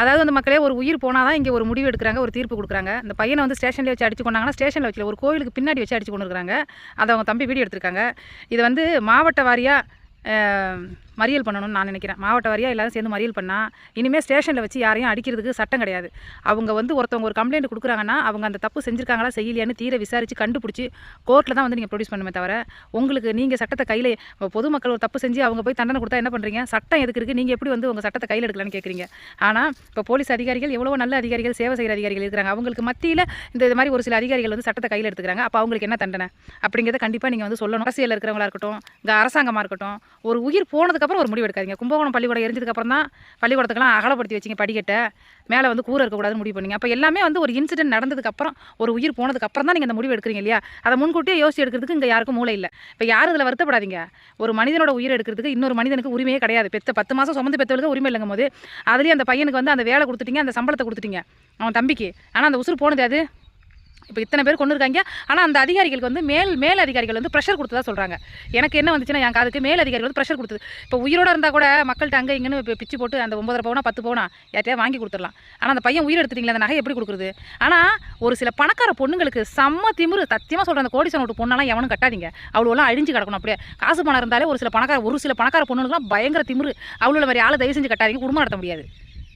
அதாவது வந்து மக்களே ஒரு உயிர் போனால் தான் இங்கே ஒரு முடிவு எடுக்கிறாங்க, ஒரு தீர்ப்பு கொடுக்குறாங்க. இந்த பையனை வந்து ஸ்டேஷன்லேயே வச்சு அடிச்சு கொண்டாங்கன்னா ஸ்டேஷனில் வச்சு ஒரு கோவிலுக்கு பின்னாடி வச்சு அடிச்சு கொண்டு இருக்கிறாங்க. அதை அவங்க தம்பி வீடியோ எடுத்திருக்காங்க. இது வந்து மாவட்ட வாரியாக மறியல் பண்ணணும்னு நான் நினைக்கிறேன். மாவட்ட வாரியாக எல்லாரும் சேர்ந்து மறியல் பண்ணால் இனிமேல் ஸ்டேஷனில் வச்சு யாரையும் அடிக்கிறதுக்கு சட்டம் கிடையாது. அவங்க வந்து ஒருத்தவங்க ஒரு கம்ப்ளைண்ட் கொடுக்குறாங்கன்னா அவங்க அந்த தப்பு செஞ்சுருக்காங்களா செய்யலையான்னு தீர விசாரித்து கண்டுபிடிச்சி கோர்ட்டில் தான் வந்து நீங்கள் ப்ரொடியூஸ் பண்ணுமே தவிர உங்களுக்கு நீங்கள் சட்டத்தை கையில் பொதுமக்கள் ஒரு தப்பு செஞ்சு அவங்க போய் தண்டனை கொடுத்தா என்ன பண்ணுறீங்க? சட்டம் எதுக்கு இருக்குது? நீங்கள் எப்படி வந்து உங்கள் சட்டத்தை கையில் எடுக்கலான்னு கேட்குறீங்க. ஆனால் இப்போ போலீஸ் அதிகாரிகள் எவ்வளோ நல்ல அதிகாரிகள், சேவை செய்கிற அதிகாரிகள் இருக்கிறாங்க. அவங்களுக்கு மத்தியில் இந்த மாதிரி ஒரு சில அதிகாரிகள் வந்து சட்டத்தை கையில் எடுத்துக்கிறாங்க. அப்போ அவங்களுக்கு என்ன தண்டனை அப்படிங்கிறத கண்டிப்பாக நீங்கள் வந்து சொல்லணும். அரசியலில் இருக்கிறவங்களா இருக்கட்டும், இந்த அரசாங்கமாக இருக்கட்டும், ஒரு உயிர் போனதுக்கப்புறம் ஒரு முடிவு எடுக்காதீங்க. கும்பகோணம் பள்ளிக்கூடம் எரிஞ்சதுக்கப்புறம் தான் பள்ளிக்கூடத்துக்கெல்லாம் அகலப்படுத்தி வச்சிங்க, படிக்கட்டை மேலே வந்து கூரை இருக்கக்கூடாதுன்னு முடிவு பண்ணிங்க. அப்போ எல்லாமே வந்து ஒரு இன்சிடென்ட் நடந்ததுக்கப்புறம், ஒரு உயிர் போனதுக்கப்புறம் தான் நீங்கள் அந்த முடிவு எடுக்கிறீங்க இல்லையா? அதை முன்கூட்டியே யோசிச்சு எடுக்கிறதுக்கு இங்கே யாருக்கும் மூளை இல்லை. இப்போ யாரும் இதில் வருத்தப்படாதீங்க. ஒரு மனிதனோட உயிர் எடுக்கிறதுக்கு இன்னொரு மனிதனுக்கு உரிமையே கிடையாது. 10 மாதம் சுமந்து பெற்றவளுக்கு உரிமை இல்லைங்கும் போது அதுலேயும் அந்த பையனுக்கு வந்து அந்த வேலை கொடுத்துட்டீங்க, அந்த சம்பளத்தை கொடுத்துட்டீங்க அவன் தம்பிக்கு. ஆனால் அந்த உசுறு போனது அது இப்போ இத்தனை பேர் கொண்டு இருக்காங்க. ஆனால் அந்த அதிகாரிகளுக்கு வந்து மேல் அதிகாரிகள் வந்து ப்ரெஷர் கொடுத்ததா சொல்கிறாங்க. எனக்கு என்ன வந்துச்சுன்னா என் காதுக்கு மேல் அதிகாரிகள் வந்து ப்ரெஷர் கொடுத்தது. இப்போ உயிரோடு இருந்தால் கூட மக்கள்கிட்ட அங்கே இங்கேன்னு இப்போ பிச்சு போட்டு அந்த 9.5 பவுனா 10 பவுனா யார்ட்டையா வாங்கி கொடுத்துடலாம். ஆனால் அந்த பையன் உயிர் எடுத்துட்டீங்களா, அந்த நகை எப்படி கொடுக்குறது? ஆனால் ஒரு சில பணக்கார பொண்ணுங்களுக்கு செம்ம திமிரு. சத்தியமாக சொல்கிறேன், அந்த கோடீஸ்வரன் விட்டு பொண்ணெல்லாம் எவனும் கட்டாதீங்க. அவ்வளோலாம் அழிஞ்சு கிடக்கணும். அப்படியே காசு பணம் இருந்தாலே ஒரு சில பணக்கார பொண்ணுங்களுக்குலாம் பயங்கர திமிரு. அவ்வளோ மாதிரி ஆளை தயவு செஞ்சு கட்டாதீங்க. குடும்பம் நடத்த முடியாது.